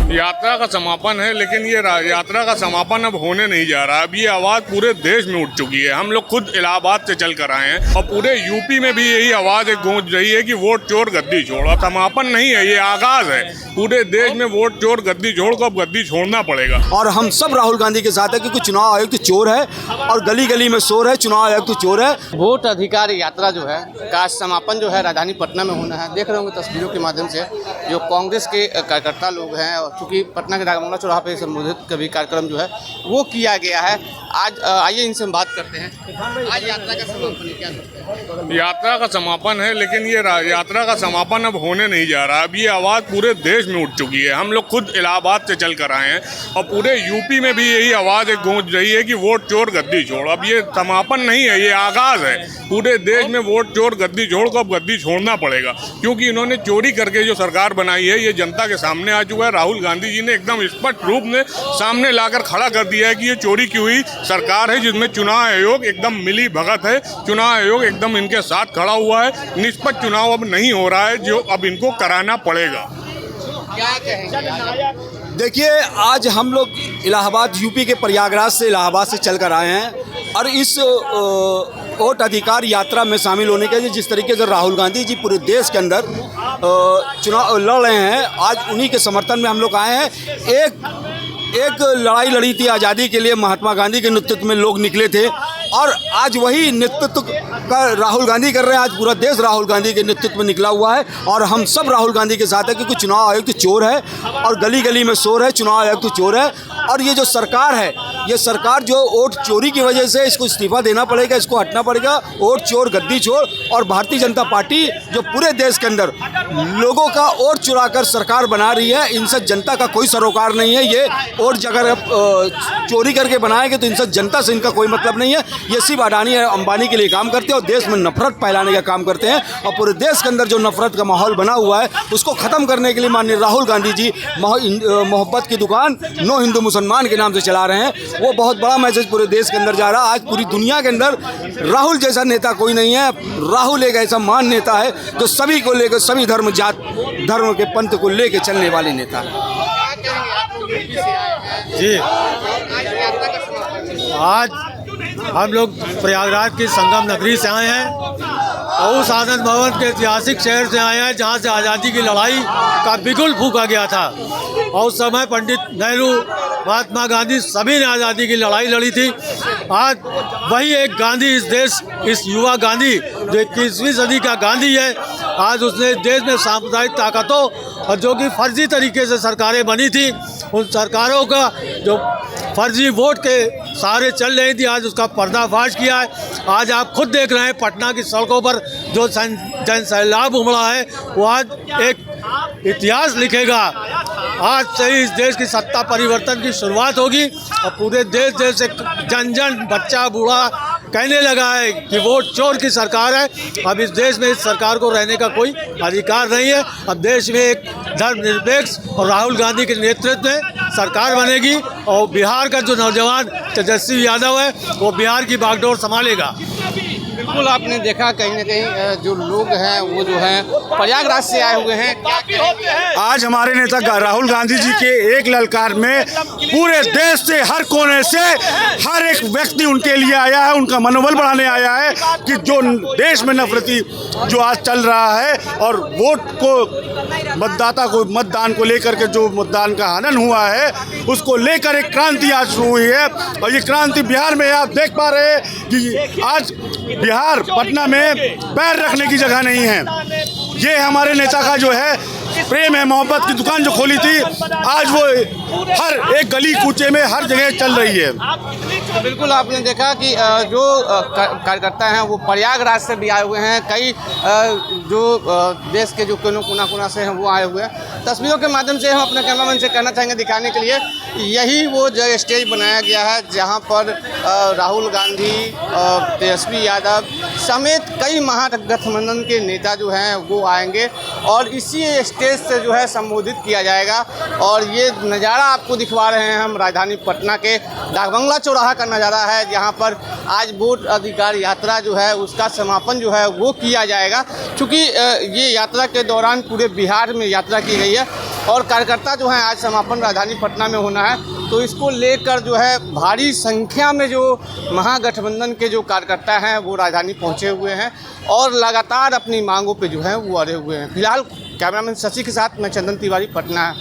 यात्रा का समापन है, लेकिन ये यात्रा का समापन अब होने नहीं जा रहा। अब ये आवाज़ पूरे देश में उठ चुकी है। हम लोग खुद इलाहाबाद से चल कर आए हैं और पूरे यूपी में भी यही आवाज़ एक गूंज रही है कि वोट चोर गद्दी छोड़। अब समापन नहीं है, ये आगाज़ है। पूरे देश में वोट चोर गद्दी छोड़ को अब गद्दी छोड़ना पड़ेगा। और हम सब राहुल गांधी के साथ है, क्योंकि चुनाव आयोग तो चोर है और गली गली में शोर है, चुनाव आयोग तो चोर है। वोट अधिकार यात्रा जो है का समापन जो है राजधानी पटना में होना है। देख रहे होंगे तस्वीरों के माध्यम से जो कांग्रेस के कार्यकर्ता लोग हैं, और चूँकि पटना के डाकबंगला चौराहा पे संबोधित कभी कार्यक्रम जो है वो किया गया है। आज आइए इनसे हम बात करते हैं। आज यात्रा का समापन क्या करते हैं? यात्रा का समापन है, लेकिन ये यात्रा का समापन अब होने नहीं जा रहा। अब ये आवाज़ पूरे देश में उठ चुकी है। हम लोग खुद इलाहाबाद से चल कर आए हैं और पूरे यूपी में भी यही आवाज़ एक गूंज रही है कि वोट चोर गद्दी छोड़। अब ये समापन नहीं है, ये आगाज़ है। पूरे देश में वोट चोर गद्दी छोड़ को अब गद्दी छोड़ना पड़ेगा, क्योंकि इन्होंने चोरी करके जो सरकार बनाई है ये जनता के सामने आ चुका है। राहुल गांधी जी ने एकदम स्पष्ट रूप में सामने लाकर खड़ा कर दिया है कि ये चोरी की हुई सरकार है, जिसमें चुनाव आयोग एकदम मिली भगत है। चुनाव आयोग एकदम इनके साथ खड़ा हुआ है। निष्पक्ष चुनाव अब नहीं हो रहा है, जो अब इनको कराना पड़ेगा। क्या कहेंगे? देखिए, आज हम लोग इलाहाबाद, यूपी के प्रयागराज से इलाहाबाद से चल कर आए हैं और इस वोट अधिकार यात्रा में शामिल होने के लिए जिस तरीके से राहुल गांधी जी पूरे देश के अंदर चुनाव लड़ रहे हैं, आज उन्हीं के समर्थन में हम लोग आए हैं। एक लड़ाई लड़ी थी आज़ादी के लिए, महात्मा गांधी के नेतृत्व में लोग निकले थे और आज वही नेतृत्व का राहुल गांधी कर रहे हैं। आज पूरा देश राहुल गांधी के नेतृत्व में निकला हुआ है और हम सब राहुल गांधी के साथ है, क्योंकि चुनाव आयोग तो चोर है और गली गली में शोर है, चुनाव आयोग तो चोर है। और ये जो सरकार है, ये सरकार जो वोट चोरी की वजह से इसको इस्तीफा देना पड़ेगा, इसको हटना पड़ेगा। वोट चोर गद्दी चोर। और भारतीय जनता पार्टी जो पूरे देश के अंदर लोगों का वोट चुरा कर सरकार बना रही है, इनसे जनता का कोई सरोकार नहीं है। ये वोट अगर चोरी करके बनाएंगे तो इनसे जनता से इनका कोई मतलब नहीं है। ये सिर्फ अडानी अंबानी के लिए काम करते हैं और देश में नफरत फैलाने का काम करते हैं। और पूरे देश के अंदर जो नफरत का माहौल बना हुआ है उसको ख़त्म करने के लिए माननीय राहुल गांधी जी मोहब्बत की दुकान नो हिंदू मुसलमान के नाम से चला रहे हैं। वो बहुत बड़ा मैसेज पूरे देश के अंदर जा रहा है। आज पूरी दुनिया के अंदर राहुल जैसा नेता कोई नहीं है। राहुल एक ऐसा महान नेता है जो सभी को लेकर, सभी धर्म जात धर्म के पंथ को लेकर चलने वाले नेता है। जी, आज हम लोग प्रयागराज की संगम नगरी से आए हैं और उस आनंद भवन के ऐतिहासिक शहर से आए हैं जहां से आज़ादी की लड़ाई का बिगुल फूंका गया था। और उस समय पंडित नेहरू, महात्मा गांधी सभी ने आज़ादी की लड़ाई लड़ी थी। आज वही एक गांधी इस देश, इस युवा गांधी जो 21वीं सदी का गांधी है, आज उसने देश में सांप्रदायिक ताकतों और जो कि फर्जी तरीके से सरकारें बनी थी, उन सरकारों का जो फर्जी वोट के सहारे चल रही थी, आज उसका पर्दाफाश किया है। आज आप खुद देख रहे हैं पटना की सड़कों पर जो जन सैलाब उमड़ा है, वो आज एक इतिहास लिखेगा। आज से ही इस देश की सत्ता परिवर्तन की शुरुआत होगी और पूरे देश से जन जन, बच्चा बूढ़ा कहने लगा है कि वोट चोर की सरकार है। अब इस देश में इस सरकार को रहने का कोई अधिकार नहीं है। अब देश में एक धर्मनिरपेक्ष और राहुल गांधी के नेतृत्व में सरकार बनेगी और बिहार का जो नौजवान तेजस्वी यादव है वो बिहार की बागडोर संभालेगा। बिल्कुल, आपने देखा कहीं ना कहीं जो लोग हैं वो जो हैं प्रयागराज से आए हुए हैं। क्या कहेंगे? आज हमारे नेता राहुल गांधी जी के एक ललकार में पूरे देश से, हर कोने से हर एक व्यक्ति उनके लिए आया है, उनका मनोबल बढ़ाने आया है कि जो देश में नफरती जो आज चल रहा है और वोट को, मतदाता को, मतदान को लेकर के जो मतदान का हनन हुआ है उसको लेकर एक क्रांति आज शुरू हुई है। और ये क्रांति बिहार में आप देख पा रहे हैं कि आज बिहार, पटना में पैर रखने की जगह नहीं है। ये हमारे नेता का जो है प्रेम है, मोहब्बत की दुकान जो खोली थी, आज वो हर एक गली कूचे में हर जगह चल रही है। बिल्कुल, आपने देखा कि जो कार्यकर्ता हैं वो प्रयागराज से भी आए हुए हैं। कई जो देश के जो कोना से हैं वो आए हुए हैं। तस्वीरों के माध्यम से हम अपने कैमरामैन से कहना चाहेंगे, दिखाने के लिए यही वो जो स्टेज बनाया गया है जहां पर राहुल गांधी, तेजस्वी यादव समेत कई महागठबंधन के नेता जो हैं वो आएंगे और इसी स्टेज से जो है संबोधित किया जाएगा। और ये नज़ारा आपको दिखवा रहे हैं हम राजधानी पटना के डाकबंगला चौराहा का नज़ारा है, जहाँ पर आज वोट अधिकार यात्रा जो है उसका समापन जो है वो किया जाएगा। चूँकि ये यात्रा के दौरान पूरे बिहार में यात्रा की गई है और कार्यकर्ता जो हैं आज समापन राजधानी पटना में होना है, तो इसको लेकर जो है भारी संख्या में जो महागठबंधन के जो कार्यकर्ता हैं वो राजधानी पहुंचे हुए हैं और लगातार अपनी मांगों पे जो है वो अड़े हुए हैं। फिलहाल कैमरामैन शशि के साथ मैं चंदन तिवारी, पटना।